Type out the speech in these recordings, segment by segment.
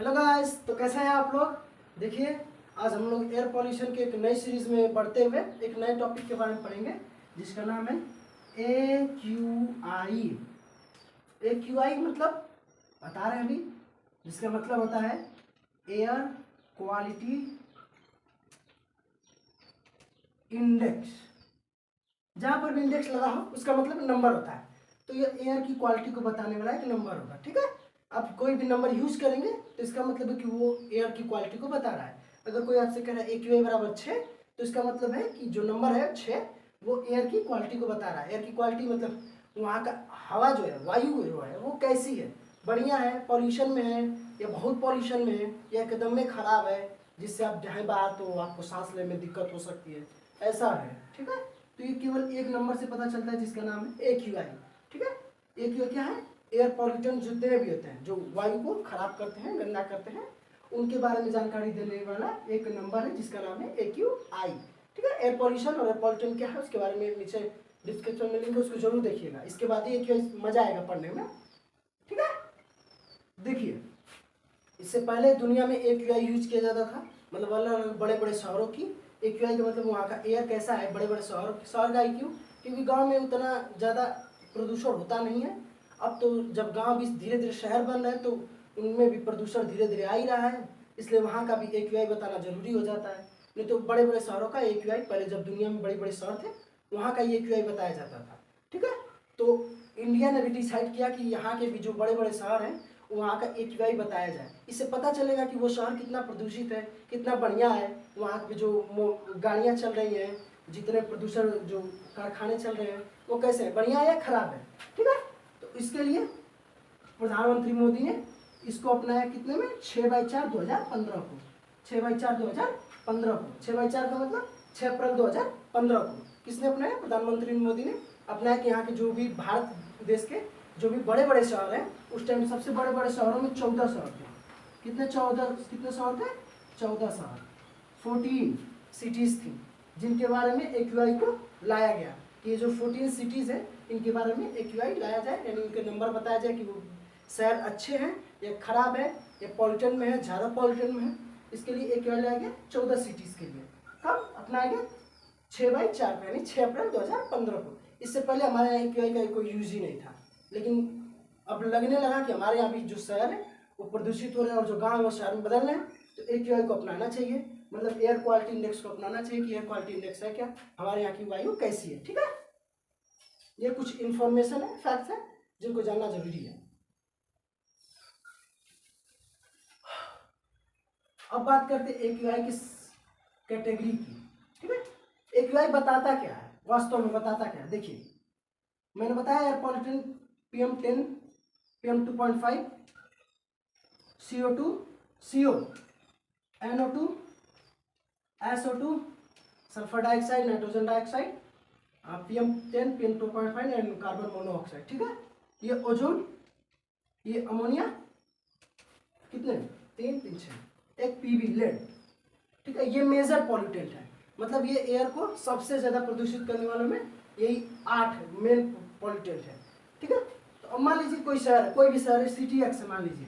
Hello guys, तो कैसे हैं आप लोग। देखिए, आज हम लोग एयर पॉल्यूशन के एक नई सीरीज में बढ़ते हुए एक नए टॉपिक के बारे में पढ़ेंगे जिसका नाम है AQI। AQI मतलब बता रहे हैं अभी, जिसका मतलब होता है एयर क्वालिटी इंडेक्स। जहाँ पर भी इंडेक्स लगा हो उसका मतलब नंबर होता है। तो ये एयर की क्वालिटी को बताने वाला एक नंबर होगा, ठीक है। आप कोई भी नंबर यूज करेंगे तो इसका मतलब है कि वो एयर की क्वालिटी को बता रहा है। अगर कोई आपसे कह रहा है AQI बराबर 6, तो इसका मतलब है कि जो नंबर है 6 वो एयर की क्वालिटी को बता रहा है। एयर की क्वालिटी मतलब वहाँ का हवा जो है, वायु जो है, वो कैसी है, बढ़िया है, पॉल्यूशन में है या बहुत पॉल्यूशन में है या एकदम में खराब है, जिससे आप जाए बाहर तो आपको सांस लेने में दिक्कत हो सकती है, ऐसा है, ठीक है। तो ये केवल एक नंबर से पता चलता है जिसका नाम है AQI, ठीक है। AQI क्या है? एयर पॉल्यूशन जितने भी होते हैं जो वायु को खराब करते हैं, गंदा करते हैं, उनके बारे में जानकारी देने वाला एक नंबर है जिसका नाम है AQI, ठीक है। एयर पॉल्यूशन और एयर पॉल्यूशन क्या है उसके बारे में नीचे डिस्क्रिप्शन में लिंक है, उसको जरूर देखिएगा। इसके बाद ही AQI मजा आएगा पढ़ने में, ठीक है। देखिए, इससे पहले दुनिया में AQI यूज किया जाता था, मतलब अलग अलग बड़े बड़े शहरों की। AQI का मतलब वहाँ का एयर कैसा है, बड़े बड़े शहर का IQ, क्योंकि गांव में उतना ज़्यादा प्रदूषण होता नहीं है। अब तो जब गांव भी धीरे धीरे शहर बन रहे हैं तो उनमें भी प्रदूषण धीरे धीरे आ ही रहा है, इसलिए वहाँ का भी AQI बताना जरूरी हो जाता है। नहीं तो बड़े बड़े शहरों का AQI, पहले जब दुनिया में बड़े बड़े शहर थे वहाँ का AQI बताया जाता था, ठीक है। तो इंडिया ने भी डिसाइड किया कि यहाँ के भी जो बड़े बड़े शहर हैं वहाँ का AQI बताया जाए। इससे पता चलेगा कि वो शहर कितना प्रदूषित है, कितना बढ़िया है, वहाँ पे जो गाड़ियाँ चल रही हैं, जितने प्रदूषण जो कारखाने चल रहे हैं वो कैसे हैं, बढ़िया है या खराब है, ठीक है। तो इसके लिए प्रधानमंत्री मोदी ने इसको अपनाया कितने में, 6/4/2015 को। 6/4/2015 को, 6/4 का मतलब 6 अप्रैल 2015 को किसने अपनाया? प्रधानमंत्री मोदी ने अपनाया कि यहाँ के जो भी भारत देश के जो भी बड़े बड़े शहर हैं, उस टाइम सबसे बड़े बड़े शहरों में 14 शहर थे। कितने शहर थे? 14 शहर, 14 सिटीज थी, जिनके बारे में AQI को लाया गया कि ये जो 14 सिटीज है इनके बारे में AQI लाया जाए, यानी उनके नंबर बताया जाए कि वो शहर अच्छे हैं या खराब है या पॉल्यूशन में है, ज़्यादा पॉल्यूशन में है। इसके लिए AQI लाया गया 14 सिटीज के लिए। कब अपनाया गया? 6/4 यानी 6 अप्रैल 2015 को। इससे पहले हमारे यहाँ AQI का कोई यूज ही नहीं था, लेकिन अब लगने लगा कि हमारे यहाँ भी जो शहर है वो प्रदूषित हो रहे हैं और जो गाँव है वो शहर में बदल रहे हैं, तो AQI को अपनाना चाहिए, मतलब एयर क्वालिटी इंडेक्स को अपनाना चाहिए कि एयर क्वालिटी इंडेक्स है क्या, हमारे यहाँ की वायु कैसी है, ठीक है। ये कुछ इन्फॉर्मेशन है, फैक्ट्स है जिनको जानना जरूरी है। अब बात करते हैं AQI की कैटेगरी की, ठीक है। AQI बताता क्या है, वास्तव में बताता क्या है? देखिए, मैंने बताया air pollution PM10, PM2.5, CO2, CO, NO2, SO2, sulphur dioxide, nitrogen dioxide, PM10, PM2.5 and carbon monoxide, ठीक है। ये ओजोन, ये अमोनिया, कितने? 3 3 6, एक PB लेड, ठीक है। ये मेजर पॉल्यूटेंट है, मतलब ये एयर को सबसे ज्यादा प्रदूषित करने वालों में यही 8 मेन पॉल्यूटेंट है, ठीक है। तो अब मान लीजिए कोई शहर है, कोई भी शहर है, सिटी X है, मान लीजिए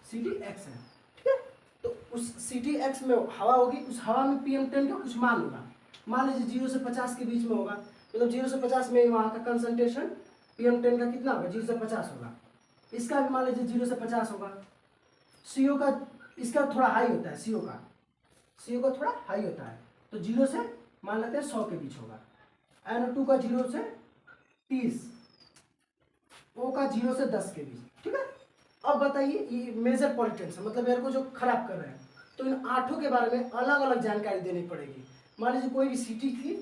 सिटी X है, ठीक है। तो उस सिटी X में हवा होगी, उस हवा में PM10 का कुछ मान होगा, मान लीजिए 0 से 50 के बीच में होगा, मतलब 0 से 50 में वहाँ का कंसंट्रेशन PM10 का कितना होगा? 0 से 50 होगा। इसका भी मान लीजिए 0 से 50 होगा। CO का, इसका थोड़ा हाई होता है, CO का थोड़ा हाई होता है, तो 0 से मान लेते हैं 100 के बीच होगा। NO2 का 0 से 30, O का 0 से 10 के बीच, ठीक है। अब बताइए, ये मेजर पॉल्यूटेंट्स है, मतलब एयर को जो खराब कर रहे हैं, तो इन 8 के बारे में अलग अलग जानकारी देनी पड़ेगी। मान लीजिए कोई भी सिटी थी,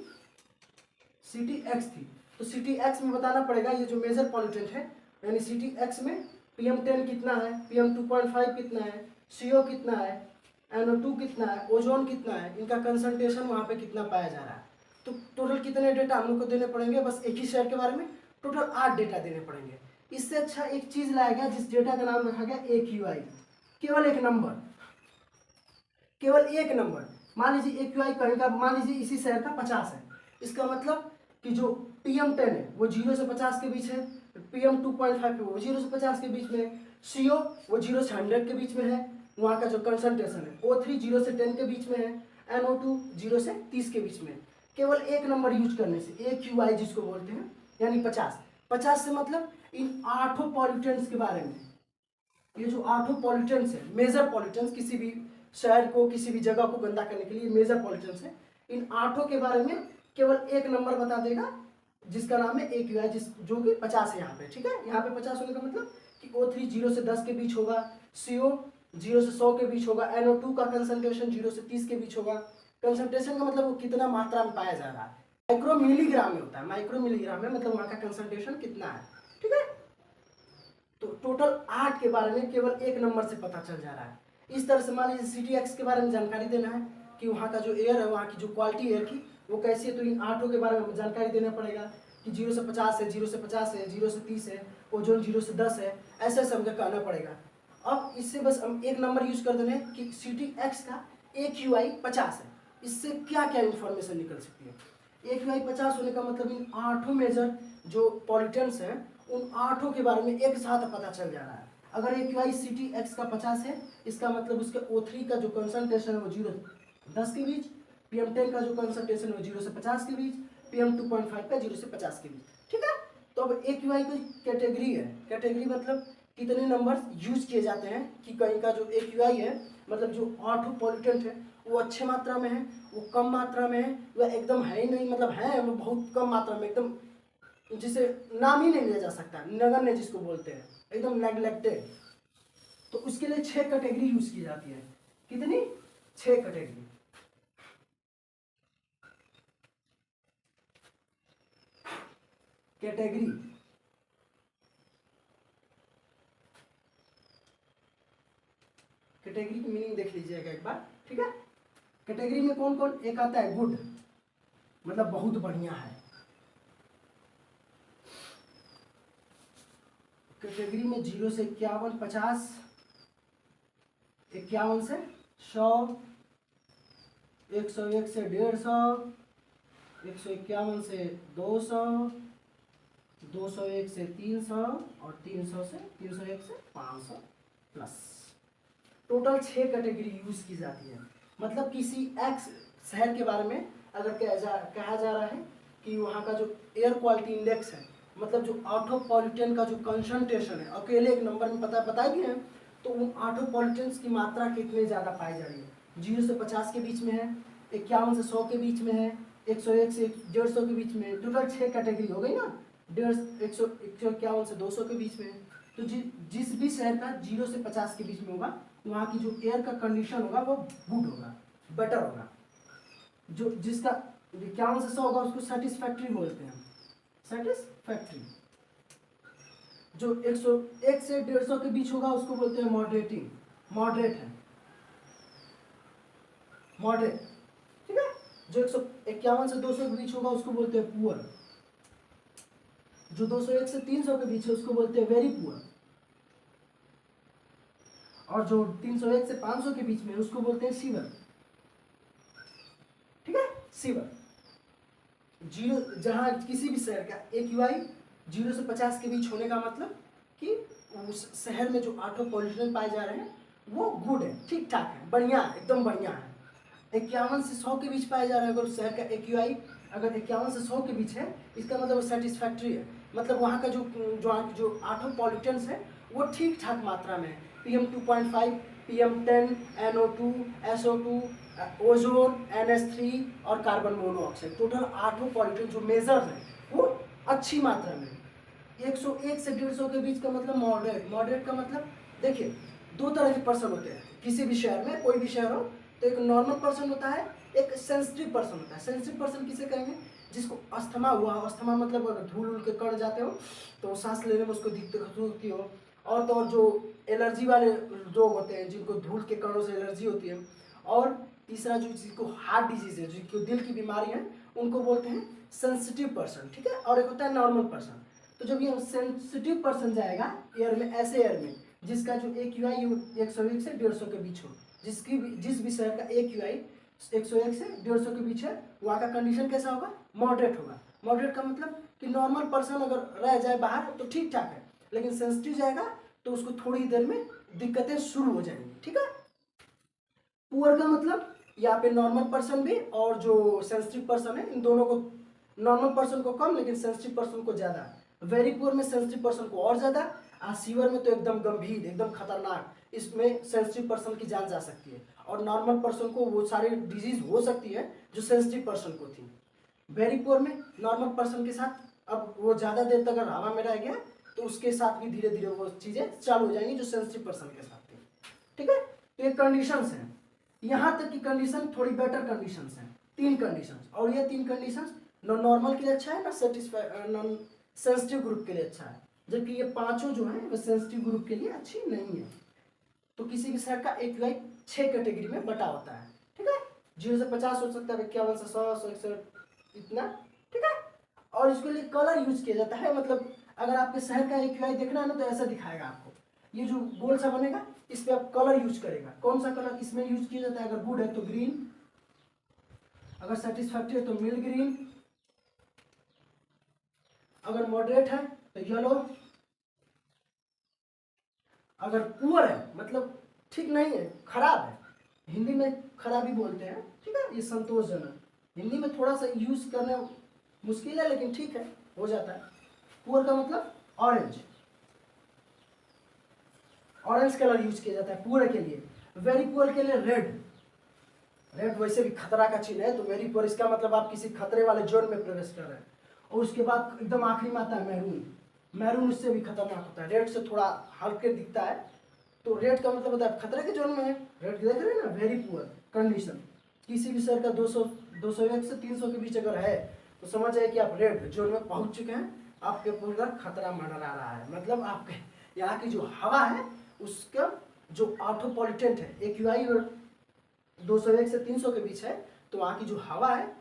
सिटी X थी, तो सिटी X में बताना पड़ेगा ये जो मेजर पॉल्यूटेंट है, यानी सिटी X में PM10 कितना है, PM2.5 कितना है, CO कितना है, NO2 कितना है, ओजोन कितना है, इनका कंसंट्रेशन वहाँ पे कितना पाया जा रहा है। तो टोटल कितने डेटा हम लोग को देने पड़ेंगे? बस एक ही शहर के बारे में टोटल 8 डेटा देने पड़ेंगे। इससे अच्छा एक चीज लाया गया जिस डेटा का नाम रखा गया AQI, केवल एक नंबर, केवल एक नंबर। मान लीजिए AQI कहीं का, मान लीजिए इसी शहर का 50 है, इसका मतलब कि जो PM10 है वो 0 से 50 के बीच है, PM2.5 है वो 0 से 50 के बीच में, CO वो 0 से 100 के बीच में है, वहाँ का जो कंसंट्रेशन है। O3 0 से 10 के बीच में है। NO2 0 से 30 के बीच में। केवल एक नंबर यूज करने से, AQI जिसको बोलते हैं, यानी 50 से मतलब इन 8 पॉल्यूटेंट्स के बारे में। ये जो 8 पॉल्यूटेंट्स है, मेजर पॉल्यूटेंट्स, किसी भी शहर को, किसी भी जगह को गंदा करने के लिए मेजर पॉल्यूटेंट्स है। इन 8 के बारे में केवल एक नंबर बता देगा, जिसका नाम है AQI, जो कि 50 है यहाँ पे। ठीक है, यहाँ पे 50 होने का मतलब कि O3 0 से 10 के बीच होगा, CO 0 से 100 के बीच होगा, NO2 का कंसंट्रेशन 0 से 30 के बीच होगा। कंसंट्रेशन का मतलब वो कितना मात्रा में पाया जा रहा है, माइक्रो मिलीग्राम में होता है। माइक्रो मिलीग्राम में मतलब वहाँ का कंसंट्रेशन कितना है। ठीक है, तो टोटल 8 के बारे में केवल एक नंबर से पता चल जा रहा है। इस तरह से मान लीजिए CTX के बारे में जानकारी देना है कि वहाँ का जो एयर है, वहाँ की जो क्वालिटी एयर की वो कैसी है, तो इन 8 के बारे में जानकारी देना पड़ेगा कि 0 से 50 है, 0 से 50 है, 0 से 30 है, ओजोन 0 से 10 है, ऐसे ऐसे हमको कहना पड़ेगा। अब इससे बस हम एक नंबर यूज कर देना है कि CTX का AQI 50 है। इससे क्या क्या इन्फॉर्मेशन निकल सकती है। AQI 50 होने का मतलब इन 8 मेजर जो पॉल्यूटेंट्स हैं, उन 8 के बारे में एक साथ पता चल जा रहा है। अगर AQI CTX का 50 है, इसका मतलब उसके O3 का जो कंसंट्रेशन है वो 0 से 10 के बीच, PM10 का जो कंसंट्रेशन है वो 0 से 50 के बीच, PM2.5 का 0 से 50 के बीच। ठीक है, तो अब AQI की कैटेगरी है। कैटेगरी मतलब कितने नंबर यूज किए जाते हैं, कि कहीं का जो AQI है मतलब जो 8 पॉल्यूटेंट है वो अच्छे मात्रा में है, वो कम मात्रा में है, वह एकदम है ही नहीं, मतलब है वो बहुत कम मात्रा में, एकदम जिसे नाम ही नहीं लिया जा सकता, नगण्य जिसको बोलते हैं, एकदम नेग्लेक्टेड। तो उसके लिए 6 कैटेगरी यूज की जाती है। कितनी? 6 कैटेगरी। कैटेगरी कैटेगरी की मीनिंग देख लीजिएगा एक बार। ठीक है, कैटेगरी में कौन कौन? एक आता है गुड, मतलब बहुत बढ़िया है। कैटेगरी में 0 से 51, 50, 51 से 100, 101 से 150, 151 से 200, 201 से 300 और 301 से 500 प्लस। टोटल 6 कैटेगरी यूज की जाती है। मतलब किसी एक्स शहर के बारे में अगर कहा जा रहा है कि वहाँ का जो एयर क्वालिटी इंडेक्स है, मतलब जो 8 पॉल्यूटेंट का जो कंसंट्रेशन है, अकेले एक नंबर में बताए भी हैं, तो उन 8 पॉल्यूटेंट्स की मात्रा कितनी ज़्यादा पाई जा रही है। 0 से 50 के बीच में है, 51 से 100 के बीच में है, 101 से 150 के बीच में। टोटल 6 कैटेगरी हो गई ना। 151 से 200 के बीच में। तो जिस भी शहर का 0 से 50 के बीच में होगा, वहाँ की जो एयर का कंडीशन होगा वो गुड होगा, बेटर होगा। जो जिसका 51 से 100 होगा उसको सेटिस्फैक्ट्री बोलते हैं, सेटिस्फैक्ट्री। जो 101 से 150 के बीच होगा उसको बोलते हैं मॉडरेटिंग, मॉडरेट है, मॉडरेट। ठीक है, जो 151 से 200 के बीच होगा उसको बोलते हैं पुअर। जो 201 से 300 के बीच है उसको बोलते हैं वेरी पुअर। और जो 301 से 500 के बीच में उसको बोलते हैं सीवर। ठीक है, सीवर। 0 जहां किसी भी शहर का AQI 0 से 50 के बीच होने का मतलब कि उस शहर में जो 8 पॉल्यूशन पाए जा रहे हैं वो गुड है, ठीक ठाक है, बढ़िया है, एकदम बढ़िया है। 51 से 100 के बीच पाया जा रहा है अगर उस शहर का AQI अगर 51 से 100 के बीच है, इसका मतलब वो सेटिस्फैक्ट्री है। मतलब वहाँ का जो 8 पॉल्यूटेंट्स है वो ठीक ठाक मात्रा में है। PM2.5, PM10, NO2, SO2, ozone, NH3 और कार्बन मोनोऑक्साइड, टोटल 8 पॉल्यूटेंट जो मेजर है वो अच्छी मात्रा में। 101 से 150 के बीच का मतलब मॉडरेट। मॉडरेट का मतलब देखिए, 2 तरह के पर्सन होते हैं किसी भी शहर में, कोई भी शहर हो, तो एक नॉर्मल पर्सन होता है, एक सेंसिटिव पर्सन होता है। सेंसिटिव पर्सन किसे कहेंगे? जिसको अस्थमा हुआ, अस्थमा मतलब अगर धूल के कण जाते हो तो सांस लेने में उसको दिक्कत होती हो। और तो और जो एलर्जी वाले लोग होते हैं जिनको धूल के कणों से एलर्जी होती है। और तीसरा जो जिसको हार्ट डिजीज है, जिनको दिल की बीमारी है, उनको बोलते हैं सेंसिटिव पर्सन। ठीक है, और एक होता है नॉर्मल पर्सन। तो जब ये सेंसिटिव पर्सन जाएगा एयर में, ऐसे एयर में जिसका जो AQI 101 से 150 के बीच हो, जिस भी शहर का AQI 101 से 150 के बीच है, वहाँ का कंडीशन कैसा होगा? मॉडरेट होगा। मॉडरेट का मतलब कि नॉर्मल पर्सन अगर रह जाए बाहर तो ठीक ठाक है, लेकिन सेंसिटिव जाएगा तो उसको थोड़ी देर में दिक्कतें शुरू हो जाएंगी, ठीक है। पुअर का मतलब यहाँ पे नॉर्मल पर्सन भी और जो सेंसिटिव पर्सन है, इन दोनों को, नॉर्मल पर्सन को कम लेकिन सेंसिटिव पर्सन को ज़्यादा। वेरी पुअर में सेंसिटिव पर्सन को और ज़्यादा, और सीवर में तो एकदम गंभीर, एकदम खतरनाक, इसमें सेंसिटिव पर्सन की जान जा सकती है। और नॉर्मल पर्सन को वो सारी डिजीज हो सकती है जो सेंसिटिव पर्सन को थी। वेरी पुअर में नॉर्मल पर्सन के साथ अब वो ज़्यादा देर तक अगर हवा में रह गया तो उसके साथ भी धीरे धीरे वो चीज़ें चालू हो जाएंगी जो सेंसिटिव पर्सन के साथ थी, ठीक है। तो ये कंडीशंस हैं। यहाँ तक की कंडीशन थोड़ी बेटर कंडीशंस हैं, 3 कंडीशंस, और ये 3 कंडीशंस न नॉर्मल के लिए अच्छा है, ना नॉन सेंसिटिव ग्रुप के लिए अच्छा है, जबकि ये पांचों जो है वो सेंसिटिव ग्रुप के लिए अच्छी नहीं है। तो किसी भी सेट का AQI 6 कैटेगरी में बटा होता है, ठीक है। 0 से 50 हो सकता है, 51 से 100, 161 इतना, ठीक है। और इसके लिए कलर यूज किया जाता है, मतलब अगर आपके शहर का AQI देखना है ना तो ऐसा दिखाएगा आपको, ये जो गोल सा बनेगा इस पे आप कलर यूज करेगा। कौन सा कलर इसमें यूज किया जाता है? अगर गुड है तो ग्रीन, अगर सेटिस्फैक्टरी है तो मिड ग्रीन, अगर मॉडरेट है तो येलो, अगर पुअर है मतलब ठीक नहीं है, खराब है, हिंदी में खराबी बोलते हैं, ठीक है, ये संतोषजनक, हिंदी में थोड़ा सा यूज करना मुश्किल है लेकिन ठीक है, हो जाता है। पुअर का मतलब ऑरेंज, ऑरेंज कलर यूज किया जाता है पुअर के लिए। वेरी पुअर के लिए रेड, रेड वैसे भी खतरा का चिन्ह है, तो वेरी पुअर इसका मतलब आप किसी खतरे वाले जोन में प्रवेश कर रहे हैं। और उसके बाद एकदम आखिरी में आता है मैरून, मैरून उससे भी खतरनाक होता है, रेड से थोड़ा हल्के दिखता है, तो रेड का मतलब होता है खतरे के जोन में है। रेड देख रहे हैं ना, वेरी पुअर कंडीशन। किसी भी शहर का 201 से 300 के बीच अगर है तो समझ जाए कि आप रेड जोन में पहुंच चुके हैं, आपके पूरा खतरा मंडरा रहा है। मतलब आपके यहाँ की जो हवा है उसका जो ऑटोपोलिटेंट है, AQI और 201 से 300 के बीच है, तो वहाँ की जो हवा है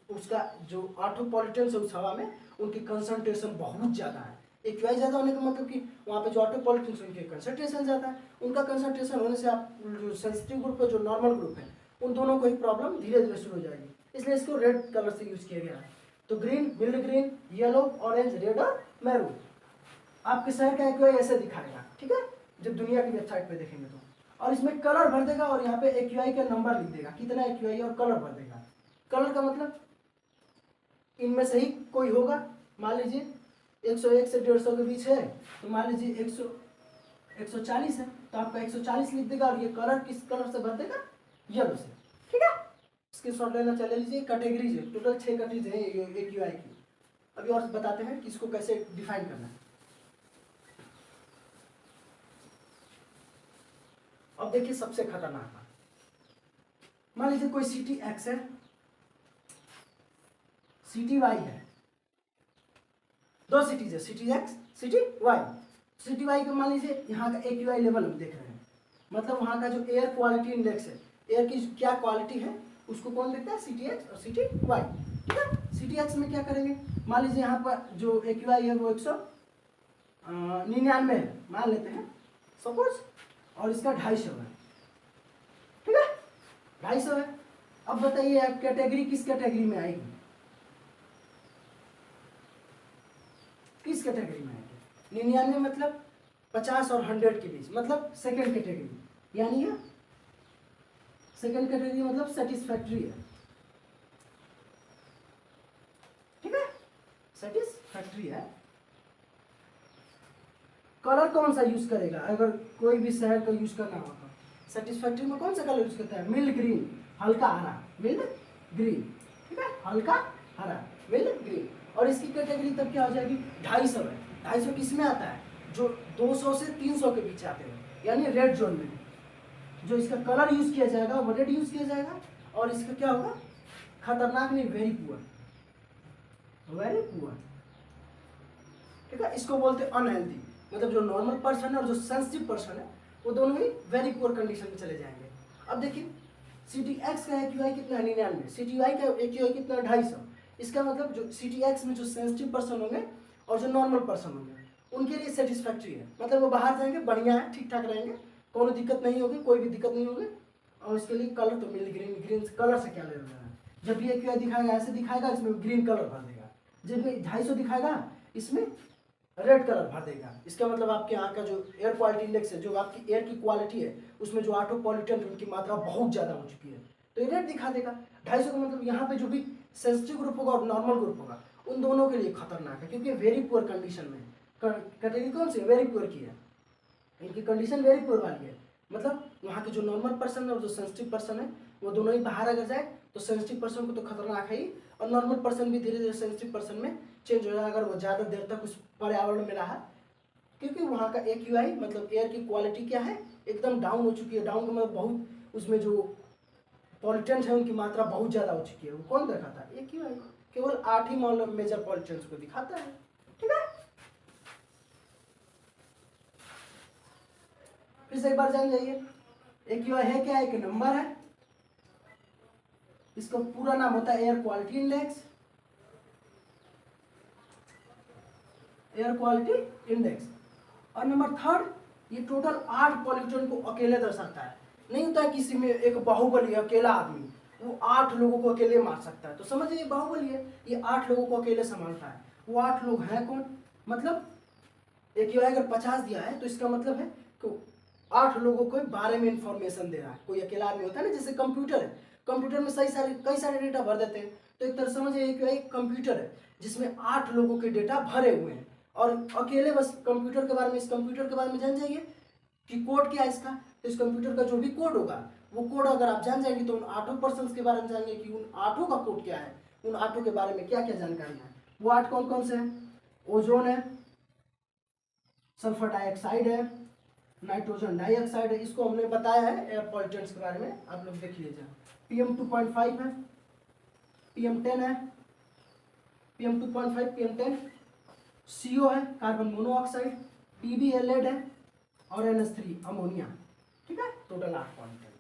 उसका जो ऑटोपोलिटेंस है उस हवा में, उनकी कंसंट्रेशन बहुत ज़्यादा है। AQI ज़्यादा होने का मतलब कि वहाँ पे जो ऑटोपोलिटेंस उनके कंसंट्रेशन ज़्यादा है, उनका कंसंट्रेशन होने से आप जो सेंसिटिव ग्रुप है जो नॉर्मल ग्रुप है उन दोनों को एक प्रॉब्लम धीरे धीरे शुरू हो जाएगी, इसलिए इसको रेड कलर से यूज किया गया है। तो green, mild green, yellow, orange, red और मैरून। आपके शहर का AQI ऐसे दिखाएगा, ठीक है, जब दुनिया की वेबसाइट पे देखेंगे तो। और इसमें कलर भर देगा और यहाँ पे AQI का नंबर लिख देगा, कितना AQI, और कलर भर देगा। कलर का मतलब इनमें से ही कोई होगा, मान लीजिए 101 से 150 के बीच है, तो मान लीजिए 140 है, तो आपका 140 लिख देगा, और ये कलर किस कलर से भर देगा? येलो से, ठीक है। इसके शॉर्ट लेना चले लीजिए। कैटेगरीज है, टोटल 6 कैटेगरीज है AQI की। अभी और बताते हैं कि इसको कैसे डिफाइन करना है। अब देखिए सबसे खतरनाक बात, मान लीजिए कोई सिटी X है, सिटी Y है, दो सिटीज है, city X, city Y। City Y का मान लीजिए यहाँ का AQI लेवल हम देख रहे हैं, मतलब वहाँ का जो एयर क्वालिटी इंडेक्स है, एयर की क्या क्वालिटी है उसको कौन देखता है? सिटी X और सिटी Y, ठीक है। सिटी X में क्या करेंगे, मान लीजिए यहाँ पर जो AQI है वो 199 है मान लेते हैं सपोज, और इसका 250 है, ठीक है, 250 है। अब बताइए आप कैटेगरी किस कैटेगरी में आएगी, किस कैटेगरी में आएगी? 99 मतलब 50 और 100 के बीच, मतलब सेकेंड कैटेगरी, यानी ये सेकेंड कैटेगरी मतलब सेटिस्फैक्ट्री है, ठीक है, सेटिस्फैक्ट्री है। कलर कौन सा यूज करेगा अगर कोई भी शहर का यूज करना होगा? सेटिस्फैक्ट्री में कौन सा कलर यूज करता है? मिल्ड ग्रीन, हल्का हरा, मिल्ड ग्रीन, ठीक है, हल्का हरा, मिल्ड ग्रीन। और इसकी कैटेगरी तब क्या हो जाएगी? 250 है। 250 किस में आता है? जो 200 से 300 के बीच आते हैं, यानी रेड जोन में। जो इसका कलर यूज किया जाएगा वो रेड यूज किया जाएगा, और इसका क्या होगा? खतरनाक नहीं, वेरी पुअर, वेरी पुअर, ठीक है। इसको बोलते हैं अनहेल्दी, मतलब जो नॉर्मल पर्सन है और जो सेंसिटिव पर्सन है वो दोनों ही वेरी पुअर कंडीशन में चले जाएंगे। अब देखिए सिटी X का AQI कितना है? 99। सिटी Y का AQI कितना है? 250। इसका मतलब जो सिटी X में जो सेंसिटिव पर्सन होंगे और जो नॉर्मल पर्सन होंगे उनके लिए सेटिस्फैक्ट्री है, मतलब वो बाहर जाएंगे बढ़िया है, ठीक ठाक रहेंगे, कोई दिक्कत नहीं होगी, कोई भी दिक्कत नहीं होगी। और उसके लिए कलर तो मिल ग्रीन, ग्रीन कलर से क्या ले रहा है? जब भी AQI दिखाएगा ऐसे दिखाएगा, इसमें ग्रीन कलर भर देगा। जब भी 250 दिखाएगा इसमें रेड कलर भर देगा। इसका मतलब आपके यहाँ का जो एयर क्वालिटी इंडेक्स है, जो आपकी एयर की क्वालिटी है, उसमें जो ऑटो पॉल्यूटेंट उनकी मात्रा बहुत ज़्यादा हो चुकी है, तो ये रेड दिखा देगा। 250 का मतलब यहाँ पे जो भी सेंसिटिव ग्रुप होगा और नॉर्मल ग्रुप होगा, उन दोनों के लिए खतरनाक है, क्योंकि वेरी पुअर कंडीशन में। कैटेगरी कौन सी वेरी पुअर की है, इनकी कंडीशन वेरी पुअर वाली है। मतलब वहाँ के जो नॉर्मल पर्सन है और जो सेंसिटिव पर्सन है, वो दोनों ही बाहर अगर जाए तो सेंसिटिव पर्सन को तो खतरनाक है ही, और नॉर्मल पर्सन भी धीरे धीरे सेंसिटिव पर्सन में चेंज हो जाएगा अगर वो ज़्यादा देर तक उस पर्यावरण में रहा, क्योंकि वहाँ का AQI मतलब एयर की क्वालिटी क्या है, एकदम डाउन हो चुकी है। डाउन का मतलब बहुत, उसमें जो पॉल्यूटेंट है उनकी मात्रा बहुत ज़्यादा हो चुकी है। वो कौन दिखाता है, AQI केवल 8 ही मेजर पॉल्यूटेंट्स को दिखाता है। ठीक है, फिर से एक बार जान जाइए, AQI है क्या, एक नंबर है, इसका पूरा नाम होता है air quality index, air quality index. और नंबर थर्ड, ये टोटल 8 पॉल्यूटेंट को अकेले दर्शाता है। नहीं होता है किसी में एक बाहुबली अकेला आदमी, वो 8 लोगों को अकेले मार सकता है, तो समझिए बाहुबली है, ये 8 लोगों को अकेले संभालता है। वो 8 लोग हैं कौन, मतलब AQI अगर 50 दिया है तो इसका मतलब है कि 8 लोगों को बारे में इंफॉर्मेशन दे रहा है। कोई अकेला आदमी होता है ना, जैसे कंप्यूटर है, कंप्यूटर में कई सारे डेटा भर देते हैं, तो एक तरह समझिए AQI एक कंप्यूटर है जिसमें 8 लोगों के डेटा भरे हुए हैं, और अकेले बस कंप्यूटर के बारे में, इस कंप्यूटर के बारे में जान जाइए कि कोड क्या है इसका। तो इस कंप्यूटर का जो भी कोड होगा, वो कोड अगर आप जान जाएंगे तो उन 8 पर्सन्स के बारे में जानेंगे कि उन 8 का कोड क्या है, उन 8 के बारे में क्या क्या जानकारी है। वो 8 कौन कौन से हैं, ओजोन है, सल्फर डाइऑक्साइड है, नाइट्रोजन डाइऑक्साइड है, इसको हमने बताया है एयर पॉल्यूटेंट्स के बारे में, आप लोग देख लीजिए। PM2.5 है, PM10 है, PM2.5 PM10, CO है कार्बन मोनोऑक्साइड, PbL है, और NH3 अमोनिया। ठीक है, टोटल 8 पॉइंट है।